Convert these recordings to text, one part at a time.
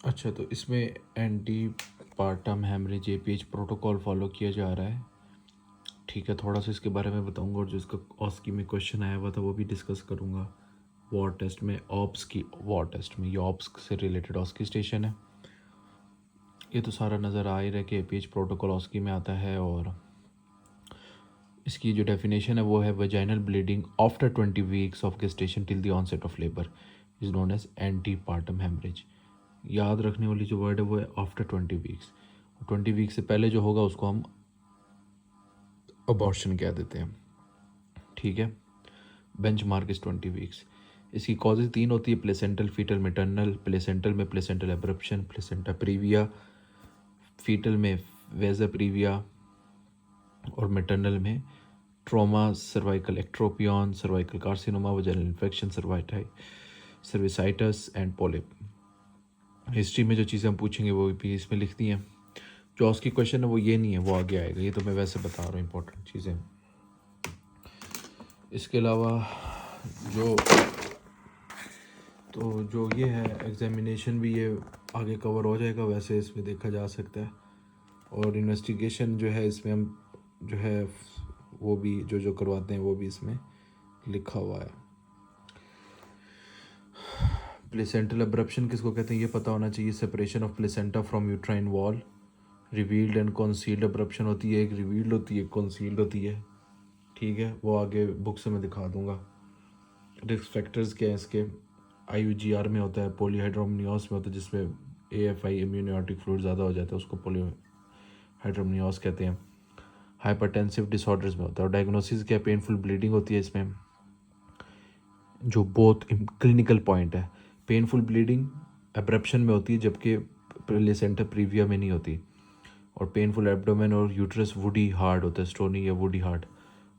अच्छा, तो इसमें antepartum haemorrhage APH protocol follow किया जा रहा है। ठीक है, थोड़ा सा इसके बारे में बताऊंगा, और जो इसका ऑस्की में क्वेश्चन आया हुआ था वो भी डिस्कस करूंगा। वॉर टेस्ट में ऑप्स की, वॉर टेस्ट में ये ऑप्स से रिलेटेड ऑस्की स्टेशन है। ये तो सारा नज़र आ ही रहा है कि एपीएच प्रोटोकॉल ऑस्की में आता है, और इसकी जो डेफिनेशन है वो है vaginal bleeding after 20 weeks of gestation till the onset of labour is known as antepartum haemorrhage. याद रखने वाली जो वर्ड है वो है आफ्टर 20 वीक्स। 20 वीक से पहले जो होगा उसको हम अबॉर्शन कह देते हैं। ठीक है, बेंच मार्क इज 20 वीक्स। इसकी कॉजेज 3 होती है, प्लेसेंटल, फीटल, मेटर्नल। प्लेसेंटल में placental abruption, placenta praevia. Foetal में वेजा प्रीविया, और मेटर्नल में trauma, cervical ectropion, cervical carcinoma, vaginal infection, cervicitis and polyp. History में जो चीज़ें हम पूछेंगे वो भी इसमें लिख दी हैं। जो उसकी क्वेश्चन है वो ये नहीं है, वो आगे आएगा, ये तो मैं वैसे बता रहा हूँ इंपॉर्टेंट चीज़ें। इसके अलावा जो जो ये है एग्जामिनेशन भी ये आगे कवर हो जाएगा, वैसे इसमें देखा जा सकता है। और इन्वेस्टिगेशन जो है इसमें हम जो है वो भी जो करवाते हैं वो भी इसमें लिखा हुआ है। प्लेसेंटल अब्रप्शन किसको कहते हैं ये पता होना चाहिए। Separation of placenta from uterine wall. Revealed and concealed abruption होती है, एक रिवील्ड होती है, एक कॉन्सील्ड होती है। ठीक है, वो आगे बुक से मैं दिखा दूंगा। रिस्क फैक्टर्स क्या है इसके। IUGR में होता है, पॉलीहाइड्रोमनियोस में होता है, जिसमें AFI इम्यूनिटिक फ्लूइड ज़्यादा हो जाता है, उसको पॉलीहाइड्रोमनियोस कहते हैं। हाइपरटेंसिव डिसऑर्डर्स में होता है। और डायग्नोसिस क्या, पेनफुल ब्लीडिंग होती है इसमें, जो बहुत क्लिनिकल पॉइंट है। पेनफुल ब्लीडिंग एब्रप्शन में होती है, जबकि प्लेसेंटा प्रीविया में नहीं होती। और पेनफुल एब्डोमेन और यूट्रस वुडी हार्ड होता है, स्टोनी या वुडी हार्ड।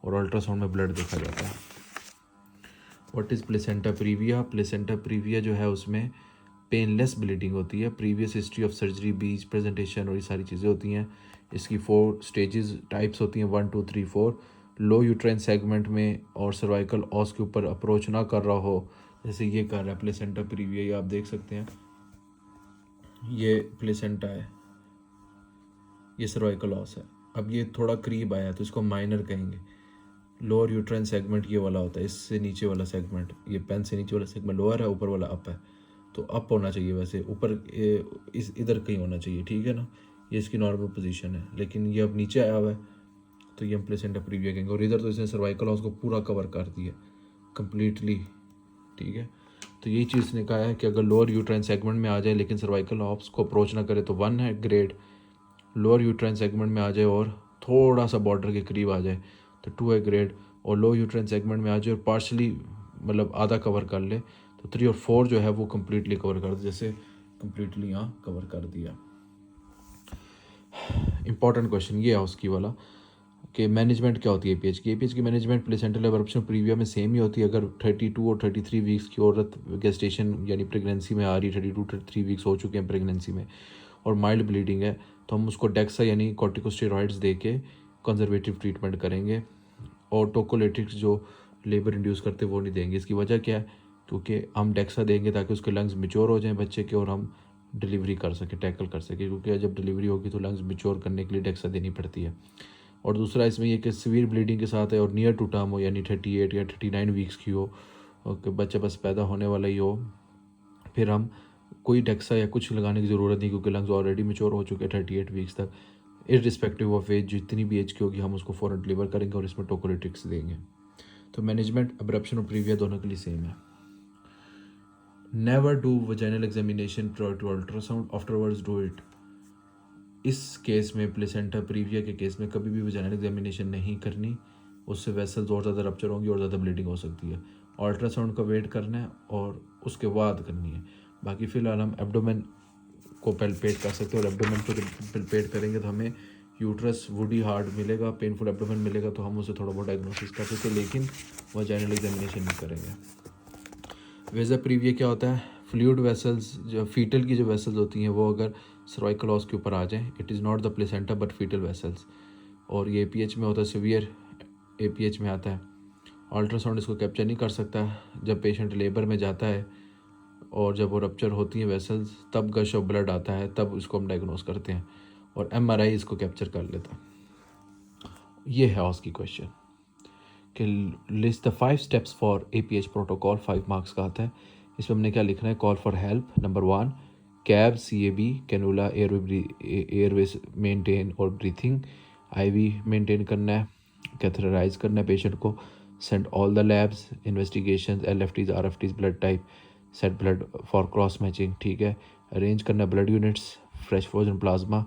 और अल्ट्रासाउंड में ब्लड देखा जाता है। What is placenta previa. Placenta previa जो है उसमें पेनलेस ब्लीडिंग होती है। Previous history of surgery, beach presentation और ये सारी चीज़ें होती हैं। इसकी 4 स्टेजेस टाइप्स होती हैं, 1 2 3 4। लो यूट्राइन सेगमेंट में और सर्वाइकल ऑस के ऊपर अप्रोच ना कर रहा हो, जैसे ये कर रहा है प्लेसेंटा प्रीविया, ये आप देख सकते हैं। ये प्लेसेंटा है, ये सर्वाइकल ऑस है। अब ये थोड़ा करीब आया तो इसको माइनर कहेंगे। लोअर यूट्राइन सेगमेंट ये वाला होता है, इससे नीचे वाला सेगमेंट, ये पेन से नीचे वाला सेगमेंट लोअर है, ऊपर वाला अप है। तो अप होना चाहिए, वैसे ऊपर इस इधर कहीं होना चाहिए। ठीक है ना, ये इसकी नॉर्मल पोजीशन है, लेकिन ये अब नीचे आया हुआ है, तो ये हम प्लेसेंटा प्रीविया कहेंगे। और इधर तो इसने सर्वाइकल ऑस को पूरा कवर कर दिया कंप्लीटली। ठीक है, तो यही चीज़ ने कहा है कि अगर लोअर यूट्राइन सेगमेंट में आ जाए लेकिन सर्वाइकल ऑस को अप्रोच ना करे तो 1 है ग्रेड। लोअर यूट्राइन सेगमेंट में आ जाए और थोड़ा सा बॉर्डर के करीब आ जाए तो 2 है ग्रेड। और लो यूट्राइन सेगमेंट में आ जाए और पार्शली मतलब आधा कवर कर ले तो 3 और 4 जो है वो कम्प्लीटली कवर कर दे, जैसे कम्प्लीटली यहाँ कवर कर दिया। इंपॉर्टेंट क्वेश्चन ये है उसकी वाला कि मैनेजमेंट क्या होती है एपीएच की। एपीएच की मैनेजमेंट प्लेसेंटल एब्रप्शन प्रीविया में सेम ही होती है। अगर 32 और 33 वीक्स की औरत गेस्टेशन यानी प्रेगनेंसी में आ रही, 32-33 वीक्स हो चुके हैं प्रेगनेंसी में, और माइल्ड ब्लीडिंग है, तो हम उसको डेक्सा यानी कॉर्टिकोस्टेरॉइड्स दे के कंजर्वेटिव ट्रीटमेंट करेंगे। और टोकोलेटिक्स जो लेबर इंड्यूस करते वो नहीं देंगे। इसकी वजह क्या है, क्योंकि हम डेक्सा देंगे ताकि उसके लंग्स मिच्योर हो जाएं बच्चे के, और हम डिलीवरी कर सकें, टैकल कर सकें, क्योंकि जब डिलीवरी होगी तो लंग्स मिच्योर करने के लिए डेक्सा देनी पड़ती है। और दूसरा इसमें ये कि सीवियर ब्लीडिंग के साथ है और नियर टू टर्म हो, यानी 38 या 39 वीक्स की हो, और कि बच्चा बस पैदा होने वाला ही हो, फिर हम कोई डेक्सा या कुछ लगाने की ज़रूरत नहीं, क्योंकि लंग्स ऑलरेडी मेच्योर हो चुके हैं 38 वीक्स तक। इररिस्पेक्टिव ऑफ एज, जितनी भी एज की होगी हम उसको फ़ौरन डिलीवर करेंगे और इसमें टोकोलिटिक्स देंगे। तो मैनेजमेंट अब्रप्शन और प्रीविया दोनों के लिए सेम है। Never do vaginal examination prior to ultrasound, afterwards do it. इस केस में प्लेसेंटा प्रीविया के केस में कभी भी वजाइनल एग्जामिनेशन नहीं करनी, उससे वेसल्स और ज़्यादा रप्चर होंगी और ज़्यादा ब्लीडिंग हो सकती है। अल्ट्रासाउंड का वेट करना है और उसके बाद करनी है। बाकी फ़िलहाल हम एब्डोमेन को पेल्पेट कर सकते हैं, और एब्डोमेन को जब पेल्पेट करेंगे तो हमें यूट्रस वुडी हार्ड मिलेगा, पेनफुल एब्डोमेन मिलेगा, तो हम उसे थोड़ा बहुत डायग्नोसिस कर सकते हैं, लेकिन वजाइनल एग्जामिनेशन नहीं करेंगे। वेजा प्रीविया क्या होता है, फ्लूइड वेसल्स, जो फीटल की जो वेसल्स होती हैं वो अगर सर्वाइकल ऑस के ऊपर आ जाए, it is not the placenta but fetal vessels. और ये APH में होता है, सीवियर APH में आता है। अल्ट्रासाउंड इसको कैप्चर नहीं कर सकता। जब पेशेंट लेबर में जाता है और जब वो रप्चर होती हैं वेसल्स तब गश ऑफ ब्लड आता है, तब उसको हम डायग्नोस करते हैं और एमआरआई इसको कैप्चर कर लेता है। ये है उसकी क्वेश्चन कि list the 5 steps for APH protocol, 5 marks का आता है। इसमें हमने क्या लिखना है, call for help number 1, cab CAB cannula Airways maintain और ब्रीथिंग, IV मेंटेन करना है, कैथेटराइज करना है पेशेंट को, send all the labs investigation LFTs RFTs blood type, set blood for cross matching, ठीक है, अरेंज करना blood units, fresh frozen plasma.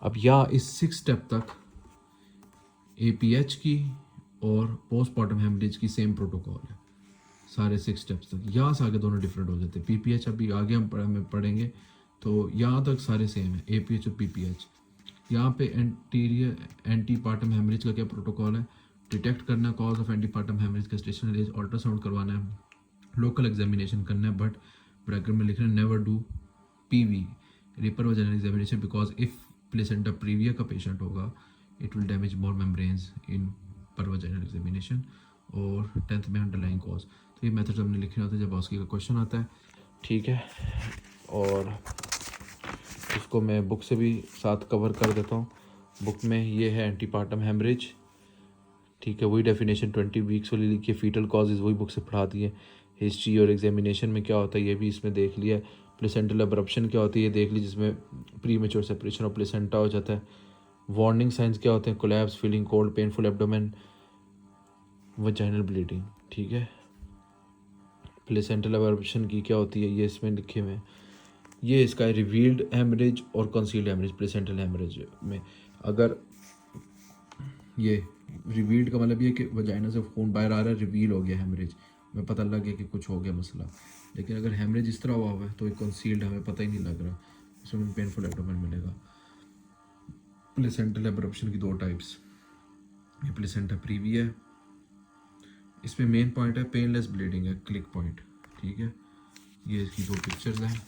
अब या इस 6 स्टेप तक APH की और पोस्टमार्टम हेमरेज की सेम प्रोटोकॉल है सारे 6 स्टेप्स तक। यहाँ से आगे दोनों डिफरेंट हो जाते हैं। PPH अभी आगे हम पढ़ेंगे, तो यहाँ तक सारे सेम है APH और PPH। यहाँ पे एंटीपार्टम हेमरेज का क्या प्रोटोकॉल है, डिटेक्ट करना कॉज ऑफ एंटीपार्टम हेमरेज का स्टेशनरी एज, अल्ट्रासाउंड करवाना है, लोकल एग्जामिनेशन करना है, बट ब्रैकेट में लिखना है never do PV or per vaginal examination because if placenta praevia का पेशेंट होगा it will damage more membranes in per vaginal examination. और 10th में अंडरलाइंग कॉज। तो ये मेथड हमने लिखने होते हैं जब ऑस्की का क्वेश्चन आता है, ठीक है। और इसको मैं बुक से भी साथ कवर कर देता हूँ। बुक में ये है एंटीपार्टम हेमरेज, ठीक है, वही डेफिनेशन 20 वीक्स वाली लिखी है, फीटल कॉजेज वही बुक से पढ़ा दी है। हिस्ट्री और एग्जामिनेशन में क्या होता है ये भी इसमें देख लिया। प्लेसेंटल अब्रप्शन क्या होती है ये देख ली, जिसमें pre mature separation of placenta हो जाता है। वार्निंग साइंस क्या होते हैं, collapse, feeling cold, painful abdomen, vaginal bleeding, ठीक है। प्लेसेंटल अब्रप्शन की क्या होती है ये इसमें लिखे हुए हैं। ये इसका रिवील्ड हेमरेज और कंसील्ड हेमरेज। प्लेसेंटल हेमरेज में अगर ये रिवील्ड का मतलब ये कि वजाइना से खून बाहर आ रहा है, रिवील हो गया हेमरेज में, पता लग गया कि कुछ हो गया मसला। लेकिन अगर हेमरेज इस तरह हुआ है तो ये कंसील्ड हमें पता ही नहीं लग रहा, इसमें पेनफुल एब्डोमेन मिलेगा। प्लेसेंटल एब्रप्शन की 2 टाइप्स, ये प्लेसेंटा प्रीवी है, इसमें मेन पॉइंट है पेनलेस ब्लीडिंग है, क्लिक पॉइंट, ठीक है। ये इसकी 2 पिक्चर्स हैं,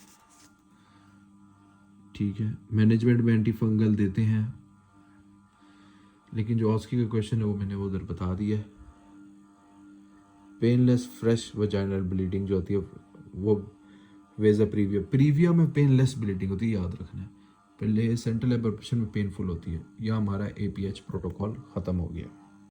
ठीक है। मैनेजमेंट में एंटी फंगल देते हैं, लेकिन जो ऑस्की का क्वेश्चन है वो मैंने उधर बता दिया। पेनलेस फ्रेश वजाइनल ब्लीडिंग जो होती है वो वेजा प्रीविया में पेनलेस ब्लीडिंग होती है, याद रखना है। पहले सेंट्रल एब्रप्शन में पेनफुल होती है। यह हमारा APH प्रोटोकॉल ख़त्म हो गया।